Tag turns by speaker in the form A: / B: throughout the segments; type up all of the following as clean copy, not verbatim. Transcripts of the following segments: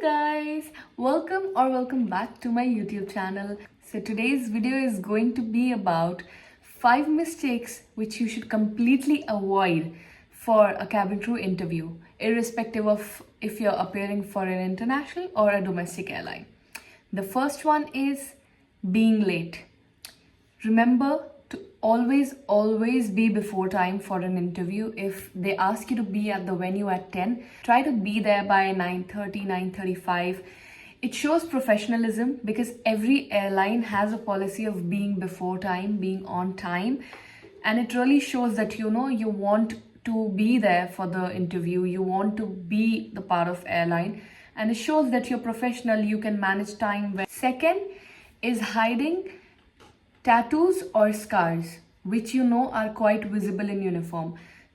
A: guys, welcome back to my YouTube channel. So today's video is going to be about 5 mistakes which you should completely avoid for a cabin crew interview, irrespective of if you're appearing for an international or a domestic airline. The first one is being late. Remember to always be before time for an interview. If they ask you to be at the venue at 10, try to be there by 9:30, 9:35. It shows professionalism because every airline has a policy of being before time, being on time, and it really shows that you want to be there for the interview, you want to be the part of airline, and it shows that you're professional, you can manage time well. Second is hiding tattoos or scars which are quite visible in uniform.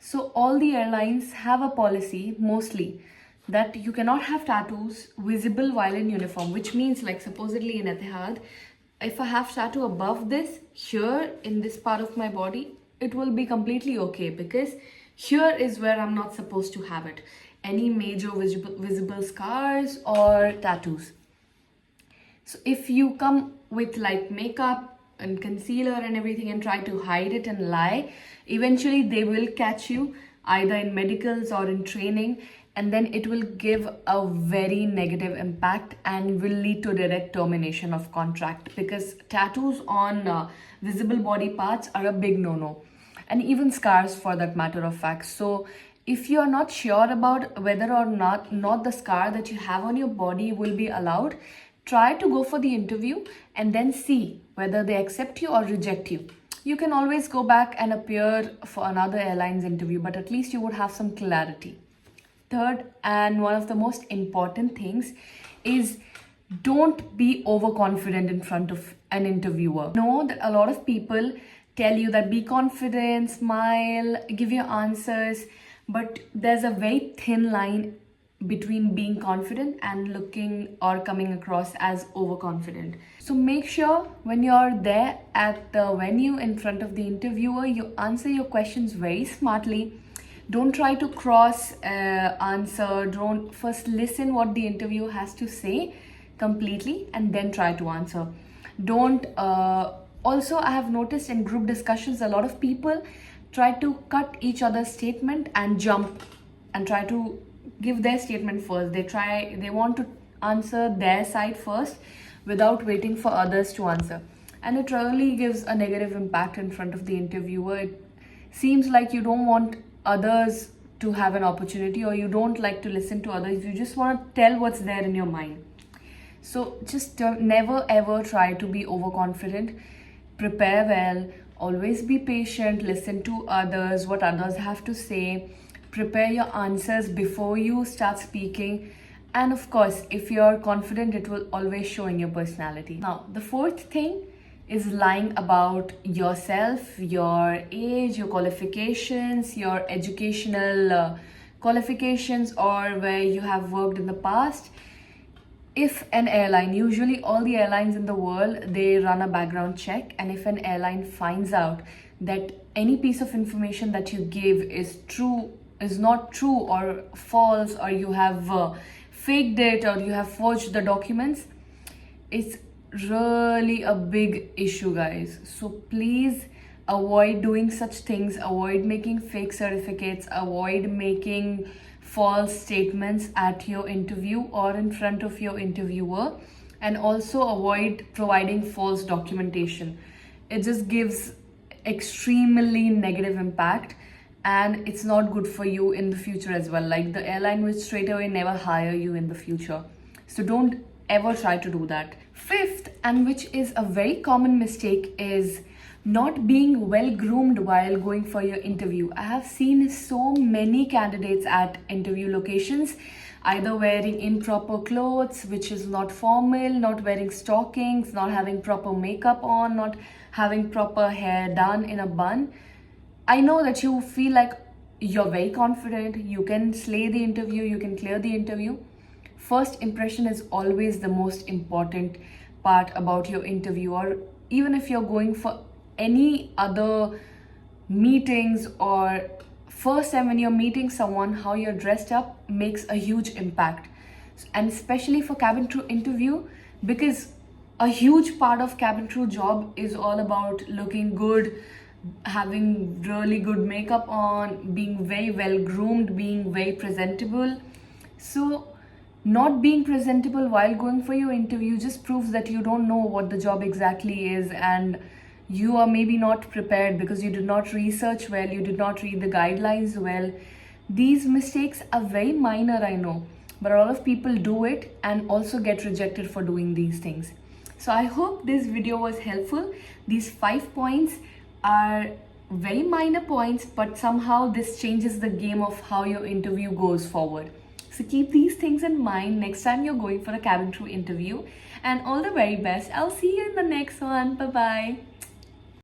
A: So all the airlines have a policy mostly that you cannot have tattoos visible while in uniform, which means, like, supposedly in Etihad, if I have tattoo above this here in this part of my body, it will be completely okay because here is where I'm not supposed to have it, any major visible scars or tattoos. So if you come with like makeup and concealer and everything and try to hide it and lie, eventually they will catch you either in medicals or in training, and then it will give a very negative impact and will lead to direct termination of contract, because tattoos on visible body parts are a big no-no, and even scars for that matter of fact. So if you are not sure about whether or not the scar that you have on your body will be allowed, try to go for the interview and then see whether they accept you or reject you. You can always go back and appear for another airline's interview, but at least you would have some clarity. Third, and one of the most important things, is don't be overconfident in front of an interviewer. Know that a lot of people tell you that be confident, smile, give your answers, but there's a very thin line between being confident and looking or coming across as overconfident. So make sure when you're there at the venue in front of the interviewer, you answer your questions very smartly. Don't try to cross answer. Don't first listen what the interviewer has to say completely and then try to answer. Don't also, I have noticed in group discussions, a lot of people try to cut each other's statement and jump and try to give their statement first. They want to answer their side first without waiting for others to answer, and it really gives a negative impact in front of the interviewer. It seems like you don't want others to have an opportunity, or you don't like to listen to others. You just want to tell what's there in your mind. So just never ever try to be overconfident. Prepare well, always be patient, listen to others, what others have to say. Prepare your answers before you start speaking, and of course, if you're confident, it will always show in your personality. Now, the fourth thing is lying about yourself, your age, your qualifications, your educational qualifications, or where you have worked in the past. If an airline, usually all the airlines in the world, they run a background check, and if an airline finds out that any piece of information that you give is not true or false, or you have faked it, or you have forged the documents, it's really a big issue, guys. So please avoid doing such things. Avoid making fake certificates, avoid making false statements at your interview or in front of your interviewer, and also avoid providing false documentation. It just gives extremely negative impact, and it's not good for you in the future as well. Like, the airline will straight away never hire you in the future. So don't ever try to do that. Fifth, and which is a very common mistake, is not being well groomed while going for your interview. I have seen so many candidates at interview locations either wearing improper clothes, which is not formal, not wearing stockings, not having proper makeup on, not having proper hair done in a bun. I know that you feel like you're very confident, you can slay the interview, you can clear the interview. First impression is always the most important part about your interview, or even if you're going for any other meetings, or first time when you're meeting someone, how you're dressed up makes a huge impact. and especially for cabin crew interview, because a huge part of cabin crew job is all about looking good, having really good makeup on, being very well groomed, being very presentable. So not being presentable while going for your interview just proves that you don't know what the job exactly is, and you are maybe not prepared because you did not research well, you did not read the guidelines well. These mistakes are very minor, I know, but a lot of people do it and also get rejected for doing these things. So I hope this video was helpful. These 5 points are very minor points, but somehow this changes the game of how your interview goes forward. So keep these things in mind next time you're going for a cabin crew interview, and all the very best. I'll see you in the next one. Bye bye.